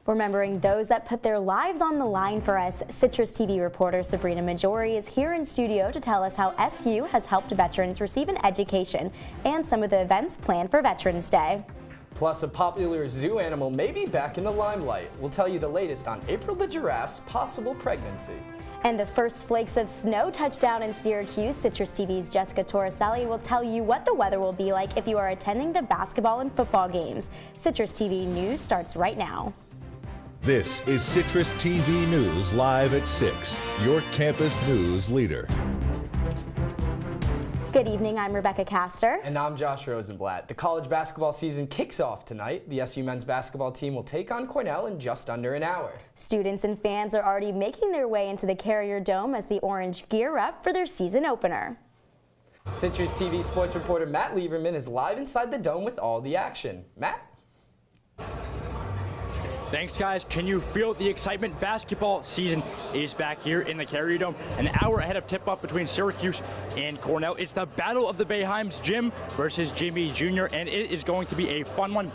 Remembering those that put their lives on the line for us, Citrus TV reporter Sabrina Maggiore is here in studio to tell us how SU has helped veterans receive an education and some of the events planned for Veterans Day. Plus, a popular zoo animal may be back in the limelight. We'll tell you the latest on April the giraffe's possible pregnancy. And the first flakes of snow touched down in Syracuse. Citrus TV's Jessica Torricelli will tell you what the weather will be like if you are attending the basketball and football games. Citrus TV News starts right now. This is Citrus TV News live at 6, your campus news leader. Good evening, I'm Rebekah Castor. And I'm Josh Rosenblatt. The college basketball season kicks off tonight. The SU men's basketball team will take on Cornell in just under an hour. Students and fans are already making their way into the Carrier Dome as the Orange gear up for their season opener. Citrus TV sports reporter Matt Liberman is live inside the Dome with all the action. Matt? Thanks, guys. Can you feel the excitement? Basketball season is back here in the Carrier Dome. An hour ahead of tip-off between Syracuse and Cornell. It's the Battle of the Boeheims, Jim versus Jimmy Jr., and it is going to be a fun one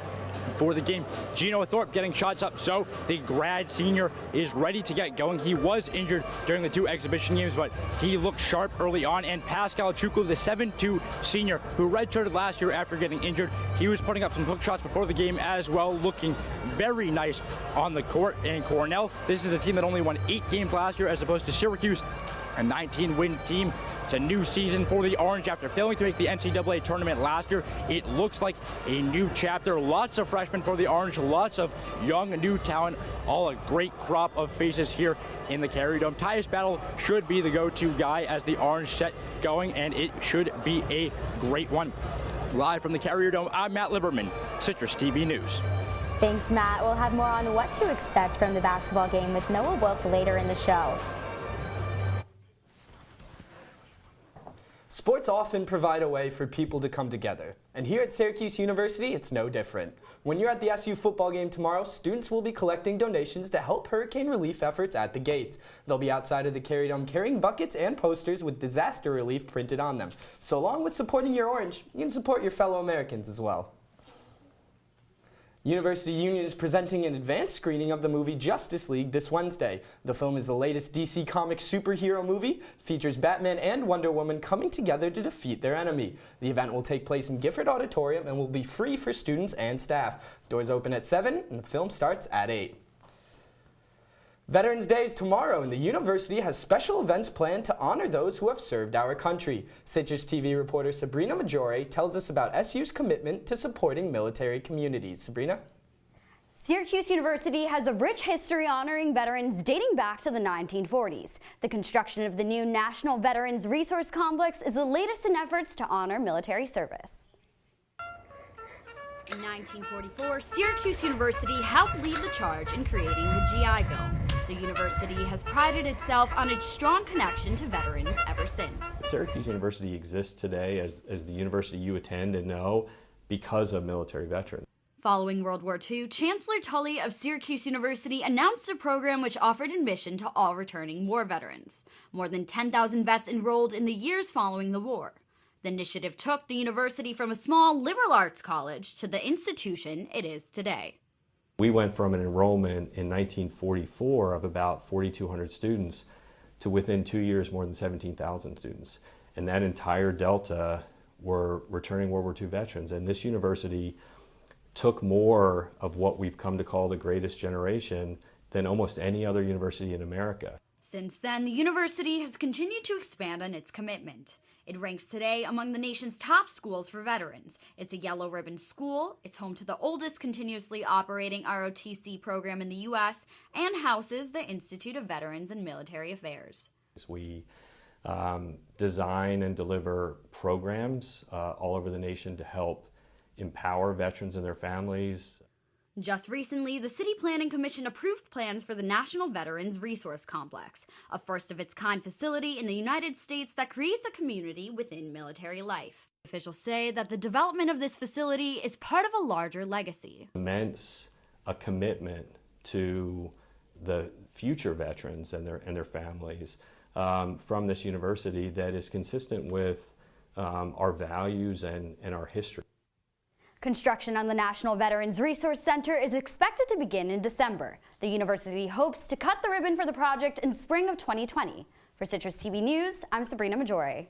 for the game. Gino Thorpe getting shots up, so the grad senior is ready to get going. He was injured during the two exhibition games, but he looked sharp early on. And Pascal Chukwu, the 7'2" senior who redshirted last year after getting injured, he was putting up some hook shots before the game as well, looking very nice on the court. And Cornell, this is a team that only won 8 games last year as opposed to Syracuse, a 19-win team. It's a new season for the Orange after failing to make the NCAA tournament last year. It looks like a new chapter. Lots of freshmen for the Orange, lots of young new talent, all a great crop of faces here in the Carrier Dome. Tyus Battle should be the go-to guy as the Orange set going, and it should be a great one. Live from the Carrier Dome, I'm Matt Liberman, Citrus TV News. Thanks, Matt. We'll have more on what to expect from the basketball game with Noah Wolf later in the show. Sports often provide a way for people to come together, and here at Syracuse University, it's no different. When you're at the SU football game tomorrow, students will be collecting donations to help hurricane relief efforts at the gates. They'll be outside of the Carrier Dome carrying buckets and posters with disaster relief printed on them. So along with supporting your Orange, you can support your fellow Americans as well. University Union is presenting an advanced screening of the movie Justice League this Wednesday. The film is the latest DC Comics superhero movie, features Batman and Wonder Woman coming together to defeat their enemy. The event will take place in Gifford Auditorium and will be free for students and staff. Doors open at 7 and the film starts at 8. Veterans Day is tomorrow, and the university has special events planned to honor those who have served our country. Citrus TV reporter Sabrina Maggiore tells us about SU's commitment to supporting military communities. Sabrina? Syracuse University has a rich history honoring veterans dating back to the 1940s. The construction of the new National Veterans Resource Complex is the latest in efforts to honor military service. In 1944, Syracuse University helped lead the charge in creating the GI Bill. The university has prided itself on its strong connection to veterans ever since. Syracuse University exists today as the university you attend and know because of military veterans. Following World War II, Chancellor Tully of Syracuse University announced a program which offered admission to all returning war veterans. More than 10,000 vets enrolled in the years following the war. The initiative took the university from a small liberal arts college to the institution it is today. We went from an enrollment in 1944 of about 4,200 students to within 2 years more than 17,000 students. And that entire delta were returning World War II veterans. And this university took more of what we've come to call the greatest generation than almost any other university in America. Since then, the university has continued to expand on its commitment. It ranks today among the nation's top schools for veterans. It's a yellow ribbon school, it's home to the oldest continuously operating ROTC program in the U.S., and houses the Institute of Veterans and Military Affairs. We design and deliver programs all over the nation to help empower veterans and their families. Just recently, the City Planning Commission approved plans for the National Veterans Resource Complex, a first-of-its-kind facility in the United States that creates a community within military life. Officials say that the development of this facility is part of a larger legacy. Immense a commitment to the future veterans and their families from this university that is consistent with our values and our history. Construction on the National Veterans Resource Center is expected to begin in December. The university hopes to cut the ribbon for the project in spring of 2020. For Citrus TV News, I'm Sabrina Maggiore.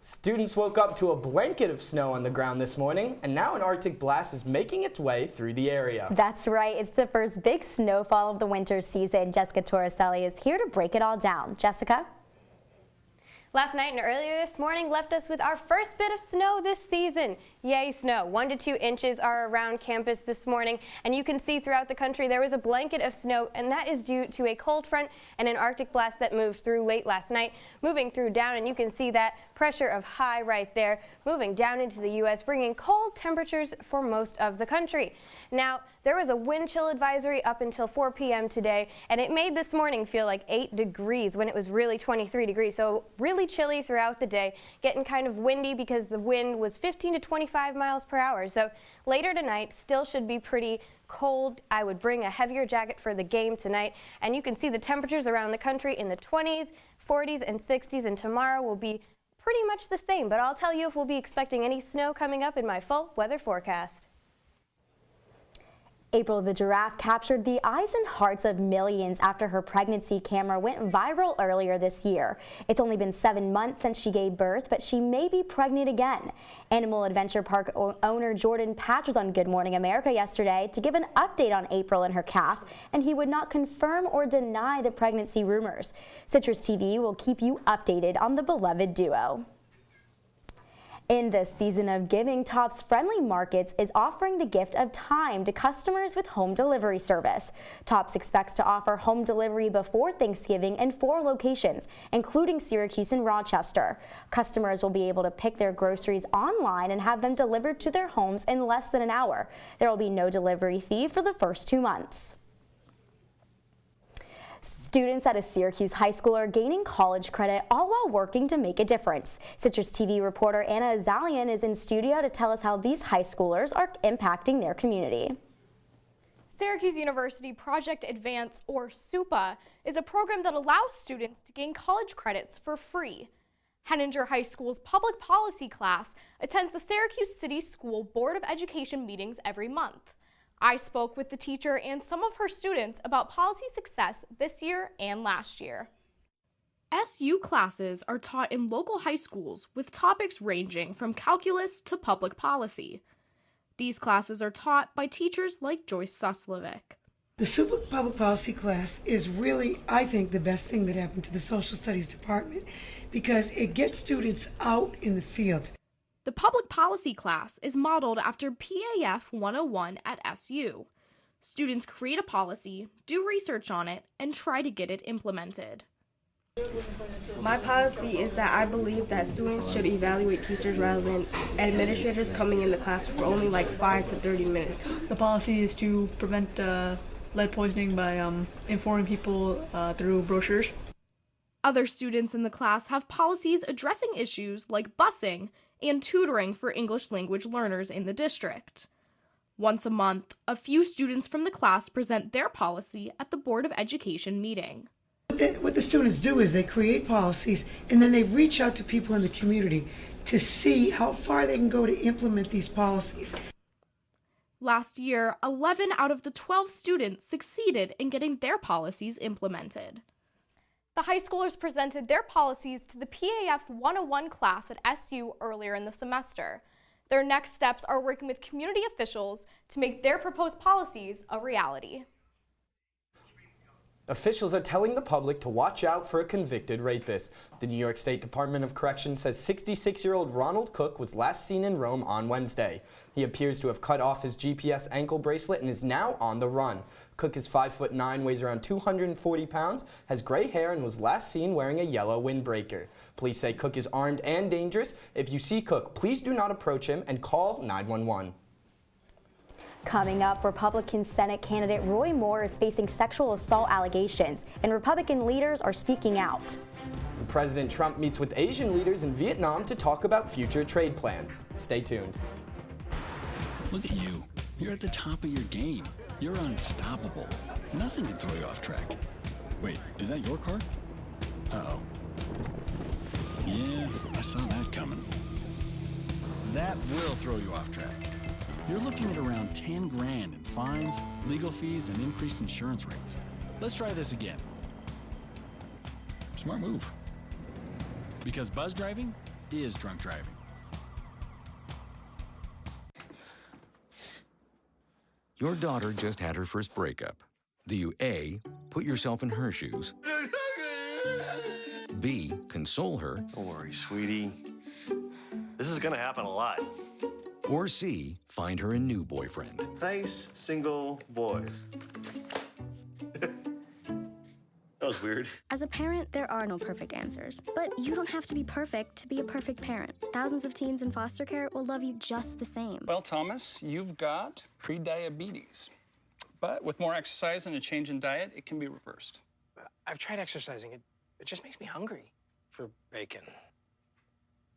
Students woke up to a blanket of snow on the ground this morning, and now an Arctic blast is making its way through the area. That's right. It's the first big snowfall of the winter season. Jessica Torricelli is here to break it all down. Jessica? Last night and earlier this morning left us with our first bit of snow this season. Yay, snow. 1 to 2 inches are around campus this morning, and you can see throughout the country there was a blanket of snow, and that is due to a cold front and an Arctic blast that moved through late last night, moving through down, and you can see that pressure of high right there, moving down into the U.S., bringing cold temperatures for most of the country. Now, there was a wind chill advisory up until 4 p.m. today, and it made this morning feel like 8 degrees when it was really 23 degrees, so really chilly throughout the day, getting kind of windy because the wind was 15 to 25 miles per hour. So later tonight still should be pretty cold. I would bring a heavier jacket for the game tonight, and you can see the temperatures around the country in the 20s, 40s, and 60s, and tomorrow will be pretty much the same, but I'll tell you if we'll be expecting any snow coming up in my full weather forecast. April the giraffe captured the eyes and hearts of millions after her pregnancy camera went viral earlier this year. It's only been 7 months since she gave birth, but she may be pregnant again. Animal Adventure Park owner Jordan Patch was on Good Morning America yesterday to give an update on April and her calf, and he would not confirm or deny the pregnancy rumors. Citrus TV will keep you updated on the beloved duo. In this season of giving, Tops Friendly Markets is offering the gift of time to customers with home delivery service. Tops expects to offer home delivery before Thanksgiving in 4 locations, including Syracuse and Rochester. Customers will be able to pick their groceries online and have them delivered to their homes in less than an hour. There will be no delivery fee for the first 2 months. Students at a Syracuse high school are gaining college credit all while working to make a difference. Citrus TV reporter Anna Azallion is in studio to tell us how these high schoolers are impacting their community. Syracuse University Project Advance, or SUPA, is a program that allows students to gain college credits for free. Henninger High School's public policy class attends the Syracuse City School Board of Education meetings every month. I spoke with the teacher and some of her students about policy success this year and last year. SU classes are taught in local high schools with topics ranging from calculus to public policy. These classes are taught by teachers like Joyce Suslovic. The SUPA public policy class is really, I think, the best thing that happened to the social studies department because it gets students out in the field. The public policy class is modeled after PAF 101 at SU. Students create a policy, do research on it, and try to get it implemented. My policy is that I believe that students should evaluate teachers rather than administrators coming in the class for only like 5 to 30 minutes. The policy is to prevent lead poisoning by informing people through brochures. Other students in the class have policies addressing issues like busing and tutoring for English language learners in the district. Once a month, a few students from the class present their policy at the Board of Education meeting. What the students do is they create policies and then they reach out to people in the community to see how far they can go to implement these policies. Last year, 11 out of the 12 students succeeded in getting their policies implemented. The high schoolers presented their policies to the PAF 101 class at SU earlier in the semester. Their next steps are working with community officials to make their proposed policies a reality. Officials are telling the public to watch out for a convicted rapist. The New York State Department of Corrections says 66-year-old Ronald Cook was last seen in Rome on Wednesday. He appears to have cut off his GPS ankle bracelet and is now on the run. Cook is 5'9", weighs around 240 pounds, has gray hair, and was last seen wearing a yellow windbreaker. Police say Cook is armed and dangerous. If you see Cook, please do not approach him and call 911. Coming up, Republican Senate candidate Roy Moore is facing sexual assault allegations, and Republican leaders are speaking out. President Trump meets with Asian leaders in Vietnam to talk about future trade plans. Stay tuned. Look at you. You're at the top of your game. You're unstoppable. Nothing can throw you off track. Wait, is that your car? Uh-oh. Yeah, I saw that coming. That will throw you off track. you're looking at around 10 grand in fines, legal fees, and increased insurance rates. Let's try this again. Smart move. Because buzz driving is drunk driving. Your daughter just had her first breakup. Do you A, put yourself in her shoes? B, console her? Don't worry, sweetie. This is gonna happen a lot. Or C, find her a new boyfriend? Nice, single boys. That was weird. As a parent, there are no perfect answers. But you don't have to be perfect to be a perfect parent. Thousands of teens in foster care will love you just the same. Well, Thomas, you've got prediabetes. But with more exercise and a change in diet, it can be reversed. I've tried exercising. It just makes me hungry for bacon.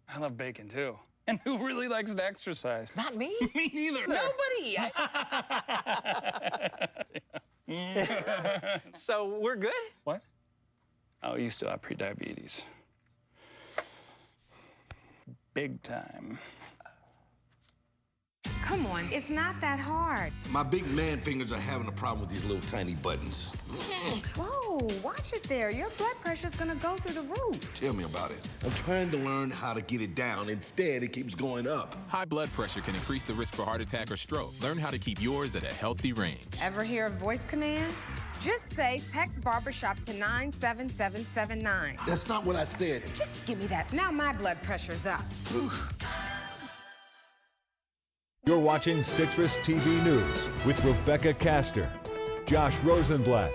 I love bacon, too. And who really likes to exercise? Not me. Me neither. Nobody. So we're good? What? Oh, you still have prediabetes. Big time. Come on, it's not that hard. My big man fingers are having a problem with these little tiny buttons. Whoa, watch it there. Your blood pressure's gonna go through the roof. Tell me about it. I'm trying to learn how to get it down. Instead, it keeps going up. High blood pressure can increase the risk for heart attack or stroke. Learn how to keep yours at a healthy range. Ever hear a voice command? Just say text barbershop to 97779. That's not what I said. Just give me that. Now my blood pressure's up. You're watching Citrus TV News with Rebekah Castor, Josh Rosenblatt,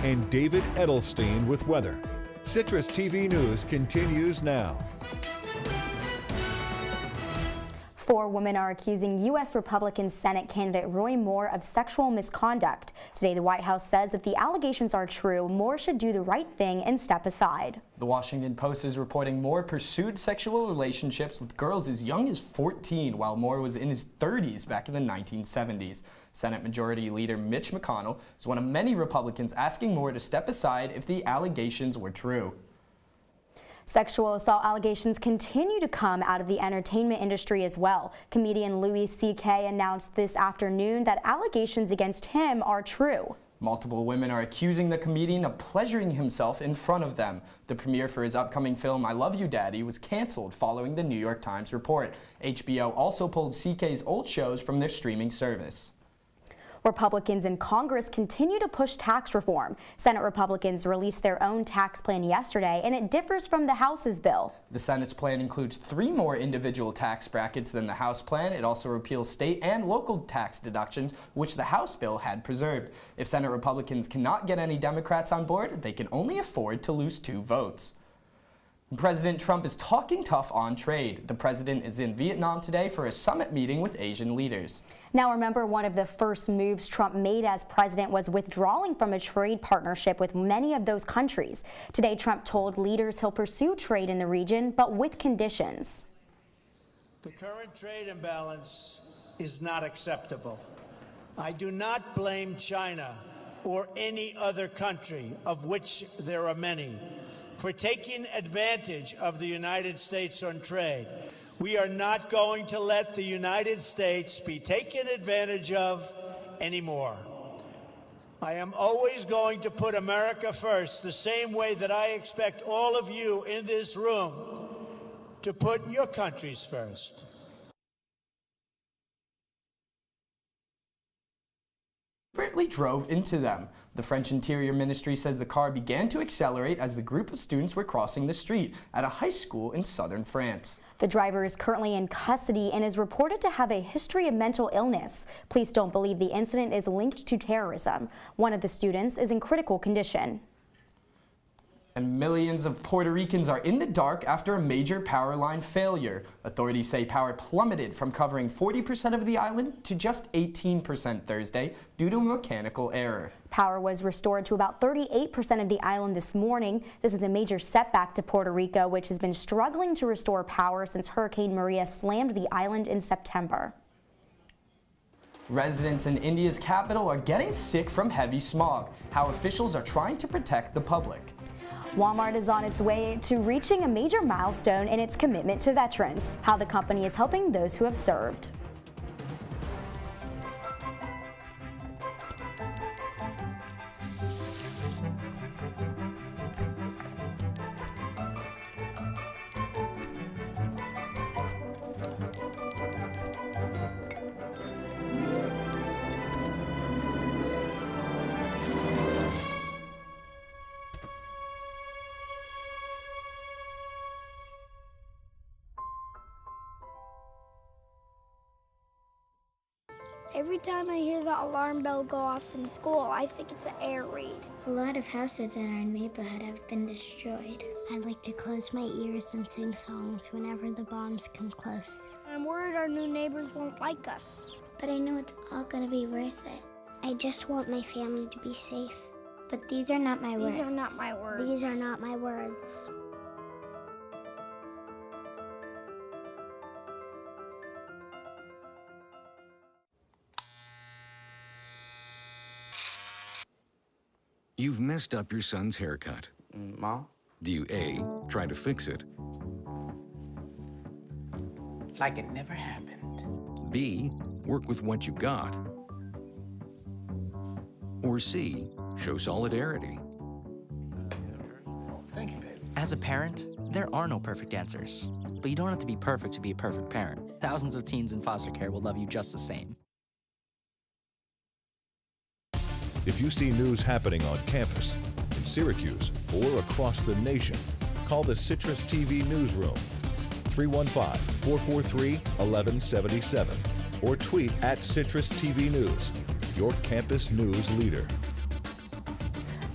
and David Edelstein with weather. Citrus TV News continues now. 4 women are accusing U.S. Republican Senate candidate Roy Moore of sexual misconduct. Today, the White House says if the allegations are true, Moore should do the right thing and step aside. The Washington Post is reporting Moore pursued sexual relationships with girls as young as 14, while Moore was in his 30s back in the 1970s. Senate Majority Leader Mitch McConnell is one of many Republicans asking Moore to step aside if the allegations were true. Sexual assault allegations continue to come out of the entertainment industry as well. Comedian Louis C.K. announced this afternoon that allegations against him are true. Multiple women are accusing the comedian of pleasuring himself in front of them. The premiere for his upcoming film, I Love You, Daddy, was canceled following the New York Times report. HBO also pulled CK's old shows from their streaming service. Republicans in Congress continue to push tax reform. Senate Republicans released their own tax plan yesterday, and it differs from the House's bill. The Senate's plan includes 3 more individual tax brackets than the House plan. It also repeals state and local tax deductions, which the House bill had preserved. If Senate Republicans cannot get any Democrats on board, they can only afford to lose 2 votes. President Trump is talking tough on trade. The president is in Vietnam today for a summit meeting with Asian leaders. Now remember, one of the first moves Trump made as president was withdrawing from a trade partnership with many of those countries. Today, Trump told leaders he'll pursue trade in the region, but with conditions. The current trade imbalance is not acceptable. I do not blame China or any other country, of which there are many, for taking advantage of the United States on trade. We are not going to let the United States be taken advantage of anymore. I am always going to put America first, the same way that I expect all of you in this room to put your countries first. Deliberately drove into them. The French Interior Ministry says the car began to accelerate as the group of students were crossing the street at a high school in southern France. The driver is currently in custody and is reported to have a history of mental illness. Police don't believe the incident is linked to terrorism. One of the students is in critical condition. And millions of Puerto Ricans are in the dark after a major power line failure. Authorities say power plummeted from covering 40% of the island to just 18% Thursday due to a mechanical error. Power was restored to about 38% of the island this morning. This is a major setback to Puerto Rico, which has been struggling to restore power since Hurricane Maria slammed the island in September. Residents in India's capital are getting sick from heavy smog. How officials are trying to protect the public. Walmart is on its way to reaching a major milestone in its commitment to veterans. How the company is helping those who have served. Every time I hear the alarm bell go off in school, I think it's an air raid. A lot of houses in our neighborhood have been destroyed. I like to close my ears and sing songs whenever the bombs come close. I'm worried our new neighbors won't like us. But I know it's all gonna be worth it. I just want my family to be safe. But these are not my words. These are not my words. These are not my words. You've messed up your son's haircut. Mom? Do you A, try to fix it? Like it never happened. B, work with what you got? Or C, show solidarity? Thank you, baby. As a parent, there are no perfect answers. But you don't have to be perfect to be a perfect parent. Thousands of teens in foster care will love you just the same. If you see news happening on campus, in Syracuse, or across the nation, call the CitrusTV newsroom, 315-443-1177, or tweet at CitrusTV News, your campus news leader.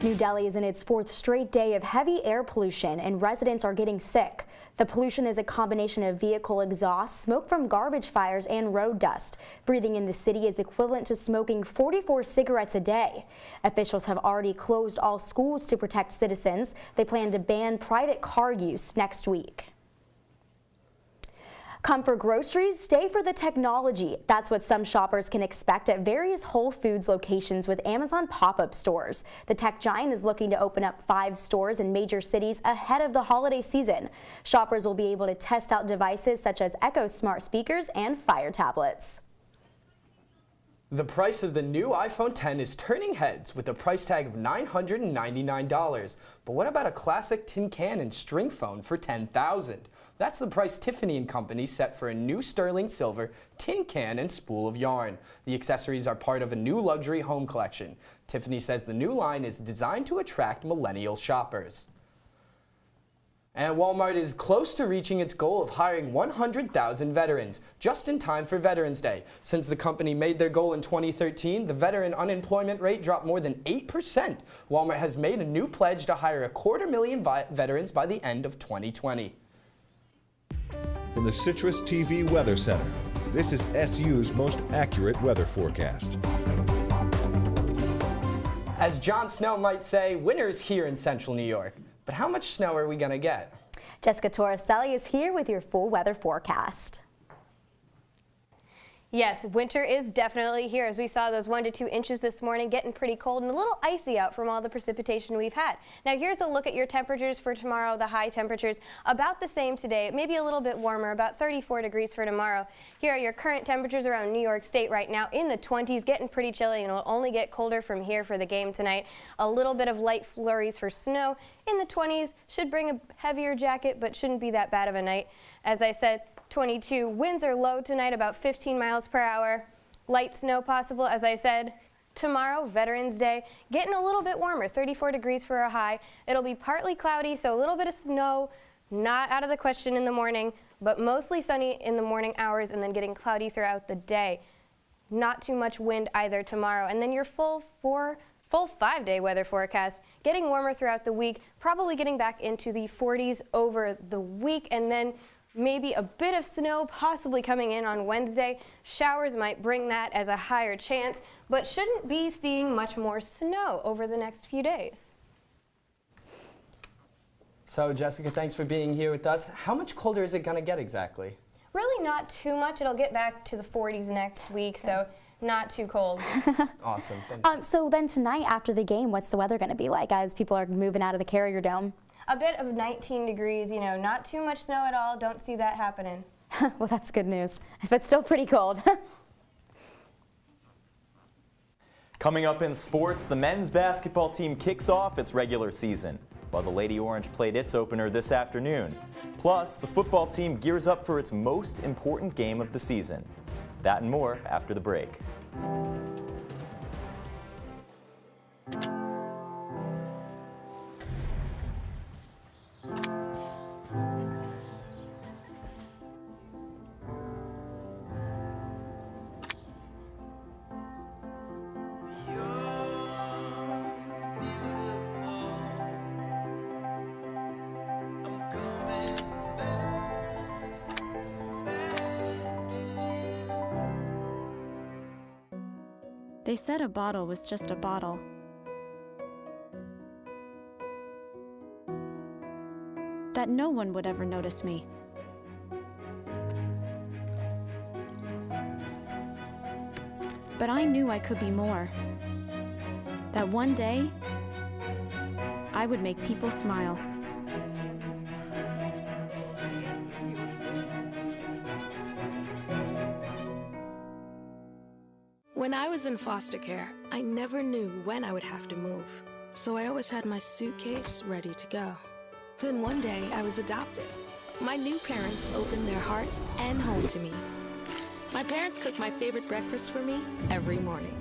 New Delhi is in its 4th straight day of heavy air pollution, and residents are getting sick. The pollution is a combination of vehicle exhaust, smoke from garbage fires, and road dust. Breathing in the city is equivalent to smoking 44 cigarettes a day. Officials have already closed all schools to protect citizens. They plan to ban private car use next week. Come for groceries, stay for the technology. That's what some shoppers can expect at various Whole Foods locations with Amazon pop-up stores. The tech giant is looking to open up 5 stores in major cities ahead of the holiday season. Shoppers will be able to test out devices such as Echo smart speakers and Fire tablets. The price of the new iPhone X is turning heads with a price tag of $999. But what about a classic tin can and string phone for $10,000? That's the price Tiffany & Company set for a new sterling silver tin can and spool of yarn. The accessories are part of a new luxury home collection. Tiffany says the new line is designed to attract millennial shoppers. And Walmart is close to reaching its goal of hiring 100,000 veterans, just in time for Veterans Day. Since the company made their goal in 2013, the veteran unemployment rate dropped more than 8%. Walmart has made a new pledge to hire 250,000 veterans by the end of 2020. From the CitrusTV Weather Center, this is SU's most accurate weather forecast. As Jon Snow might say, winter is here in central New York. But how much snow are we going to get? Jessica Torricelli is here with your full weather forecast. Yes, winter is definitely here. As we saw those 1 to 2 inches this morning, getting pretty cold and a little icy out from all the precipitation we've had. Now here's a look at your temperatures for tomorrow. The high temperatures about the same today, maybe a little bit warmer, about 34 degrees for tomorrow. Here are your current temperatures around New York State right now in the 20s, getting pretty chilly, and it'll only get colder from here for the game tonight. A little bit of light flurries for snow in the 20s, should bring a heavier jacket, but shouldn't be that bad of a night. As I said, 22. Winds are low tonight, about 15 miles per hour. Light snow possible, as I said. Tomorrow, Veterans Day, getting a little bit warmer, 34 degrees for a high. It'll be partly cloudy, so a little bit of snow, not out of the question in the morning, but mostly sunny in the morning hours and then getting cloudy throughout the day. Not too much wind either tomorrow. And then your full 5-day weather forecast, getting warmer throughout the week, probably getting back into the 40s over the week, and then maybe a bit of snow possibly coming in on Wednesday. Showers might bring that as a higher chance, but shouldn't be seeing much more snow over the next few days. So Jessica, thanks for being here with us. How much colder is it going to get exactly? Really not too much. It'll get back to the 40s next week, so not too cold. Awesome. So then tonight after the game, what's the weather going to be like as people are moving out of the Carrier Dome? A bit of 19 degrees, you know, not too much snow at all. Don't see that happening. Well, that's good news, but still pretty cold. Coming up in sports, the men's basketball team kicks off its regular season, while the Lady Orange played its opener this afternoon. Plus, the football team gears up for its most important game of the season. That and more after the break. They said a bottle was just a bottle. That no one would ever notice me. But I knew I could be more. That one day, I would make people smile. When I was in foster care, I never knew when I would have to move, so I always had my suitcase ready to go. Then one day, I was adopted. My new parents opened their hearts and home to me. My parents cook my favorite breakfast for me every morning.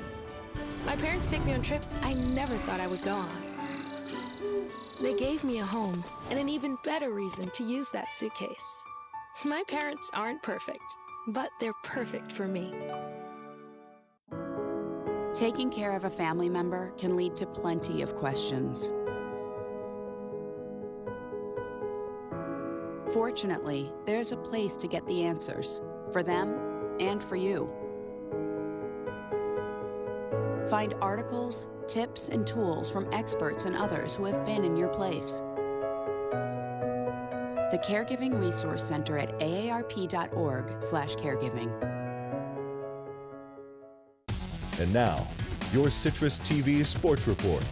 My parents take me on trips I never thought I would go on. They gave me a home and an even better reason to use that suitcase. My parents aren't perfect, but they're perfect for me. Taking care of a family member can lead to plenty of questions. Fortunately, there's a place to get the answers, for them and for you. Find articles, tips, and tools from experts and others who have been in your place. The Caregiving Resource Center at aarp.org/caregiving. And now, your Citrus TV Sports Report.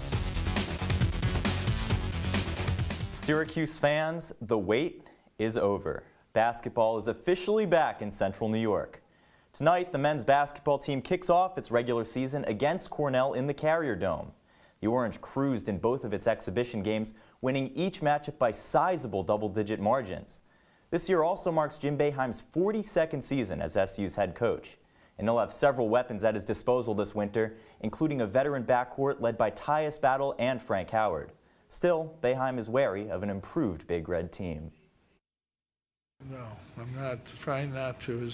Syracuse fans, the wait is over. Basketball is officially back in Central New York. Tonight, the men's basketball team kicks off its regular season against Cornell in the Carrier Dome. The Orange cruised in both of its exhibition games, winning each matchup by sizable double-digit margins. This year also marks Jim Boeheim's 42nd season as SU's head coach. And he'll have several weapons at his disposal this winter, including a veteran backcourt led by Tyus Battle and Frank Howard. Still, Boeheim is wary of an improved Big Red team. No, I'm not trying not to.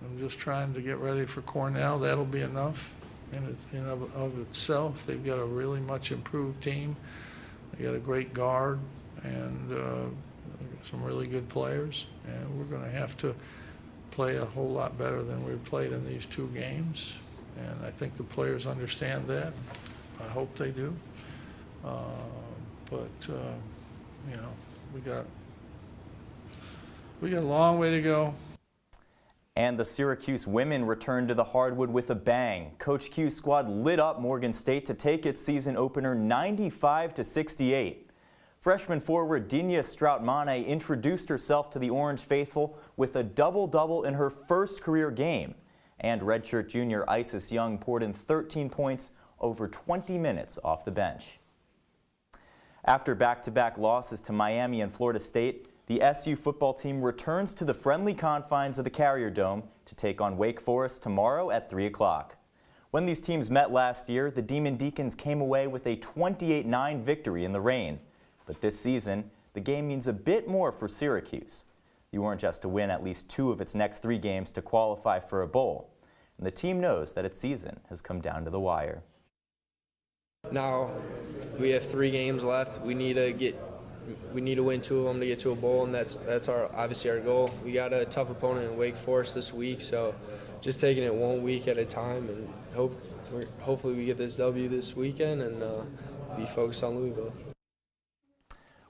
I'm just trying to get ready for Cornell. That'll be enough in of itself. They've got a really much improved team. They got a great guard and some really good players, and we're going to have to play a whole lot better than we've played in these two games, and I think the players understand that. I hope they do. But you know, we got a long way to go. And the Syracuse women returned to the hardwood with a bang. Coach Q's squad lit up Morgan State to take its season opener 95-68. Freshman forward Dinya Strout-Mane introduced herself to the Orange faithful with a double-double in her first career game. And redshirt junior Isis Young poured in 13 points over 20 minutes off the bench. After back-to-back losses to Miami and Florida State, the SU football team returns to the friendly confines of the Carrier Dome to take on Wake Forest tomorrow at 3 o'clock. When these teams met last year, the Demon Deacons came away with a 28-9 victory in the rain. But this season, the game means a bit more for Syracuse. The Orange has to win at least 2 of its next 3 games to qualify for a bowl. And the team knows that its season has come down to the wire. Now we have 3 games left. We need to win 2 of them to get to a bowl, and that's obviously our goal. We got a tough opponent in Wake Forest this week, so just taking it 1 week at a time, and hopefully we get this W this weekend and be focused on Louisville.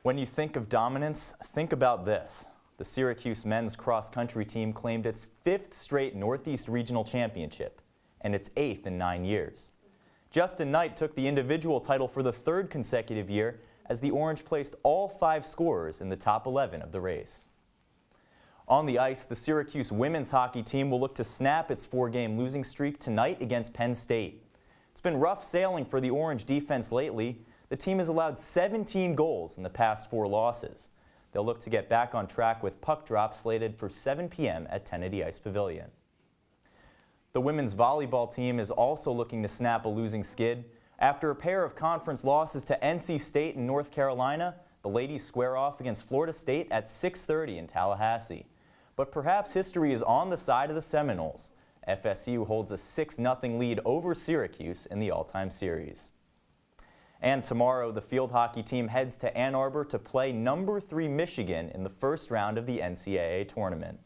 When you think of dominance, think about this. The Syracuse men's cross-country team claimed its 5th straight Northeast Regional Championship and its 8th in 9 years. Justin Knight took the individual title for the 3rd consecutive year as the Orange placed all 5 scorers in the top 11 of the race. On the ice, the Syracuse women's hockey team will look to snap its 4-game losing streak tonight against Penn State. It's been rough sailing for the Orange defense lately. The team has allowed 17 goals in the past 4 losses. They'll look to get back on track with puck drop slated for 7 p.m. at Tennedy Ice Pavilion. The women's volleyball team is also looking to snap a losing skid. After a pair of conference losses to NC State and North Carolina, the ladies square off against Florida State at 6:30 in Tallahassee. But perhaps history is on the side of the Seminoles. FSU holds a 6-0 lead over Syracuse in the all-time series. And tomorrow, the field hockey team heads to Ann Arbor to play number 3 Michigan in the first round of the NCAA tournament.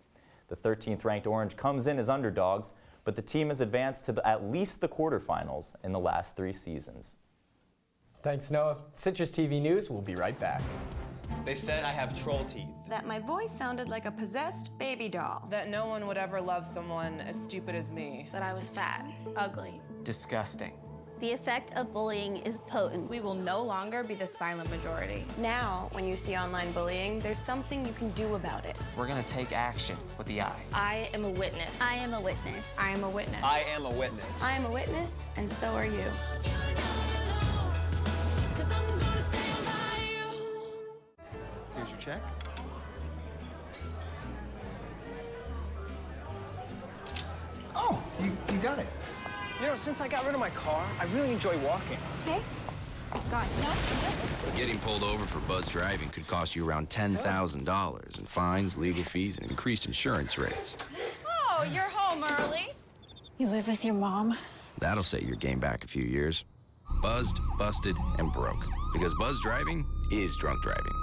The 13th-ranked Orange comes in as underdogs, but the team has advanced to at least the quarterfinals in the last 3 seasons. Thanks, Noah. Citrus TV News will be right back. They said I have troll teeth. That my voice sounded like a possessed baby doll. That no one would ever love someone as stupid as me. That I was fat, ugly. Disgusting. The effect of bullying is potent. We will no longer be the silent majority. Now, when you see online bullying, there's something you can do about it. We're gonna take action with the I. I am a witness. I am a witness. I am a witness. I am a witness. I am a witness, and so are you. Here's your check. Oh, you got it. You know, since I got rid of my car, I really enjoy walking. Okay. God, no. Getting pulled over for buzz driving could cost you around $10,000 in fines, legal fees, and increased insurance rates. Oh, you're home early. You live with your mom? That'll set your game back a few years. Buzzed, busted, and broke. Because buzz driving is drunk driving.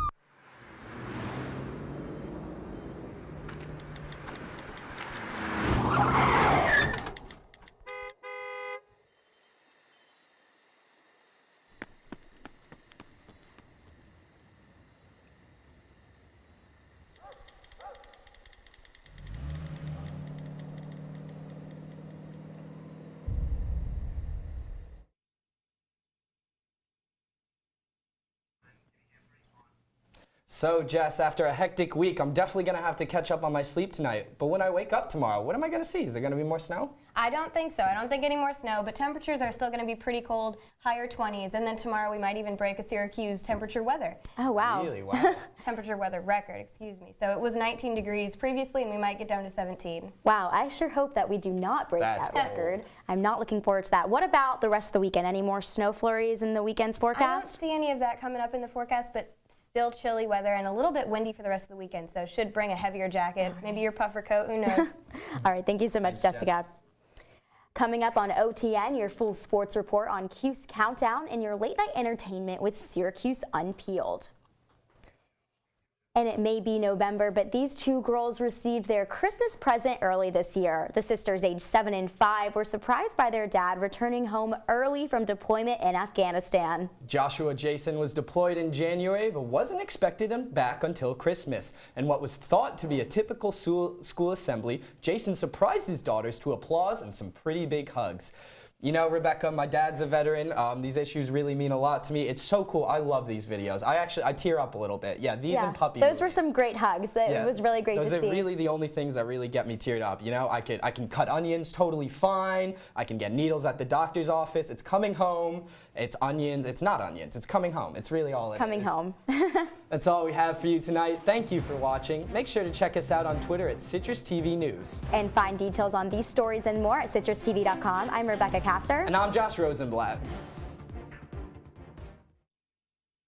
So, Jess, after a hectic week, I'm definitely going to have to catch up on my sleep tonight. But when I wake up tomorrow, what am I going to see? Is there going to be more snow? I don't think so. I don't think any more snow, but temperatures are still going to be pretty cold, higher 20s. And then tomorrow we might even break a Syracuse temperature weather. Oh, wow. Really? Wow. Temperature weather record, excuse me. So it was 19 degrees previously, and we might get down to 17. Wow, I sure hope that we do not break that record. I'm not looking forward to that. What about the rest of the weekend? Any more snow flurries in the weekend's forecast? I don't see any of that coming up in the forecast, but still chilly weather and a little bit windy for the rest of the weekend, so should bring a heavier jacket, maybe your puffer coat, who knows. All right, thank you so much, Jessica. Coming up on OTN, your full sports report on Cuse Countdown and your late night entertainment with Syracuse Unpeeled. And it may be November, but these 2 girls received their Christmas present early this year. The sisters, aged 7 and 5, were surprised by their dad returning home early from deployment in Afghanistan. Joshua Jason was deployed in January, but wasn't expected him back until Christmas. And what was thought to be a typical school assembly, Jason surprised his daughters to applause and some pretty big hugs. You know, Rebekah, my dad's a veteran. These issues really mean a lot to me. It's so cool. I love these videos. I tear up a little bit. Yeah, these and puppy Those were some great hugs. It was really great to see. Those are really the only things that really get me teared up. You know, I can cut onions totally fine. I can get needles at the doctor's office. It's coming home. It's onions. It's not onions. It's coming home. It's really all it is. Coming home. That's all we have for you tonight. Thank you for watching. Make sure to check us out on Twitter at CitrusTV News. And find details on these stories and more at citrustv.com. I'm Rebekah Castor. And I'm Josh Rosenblatt.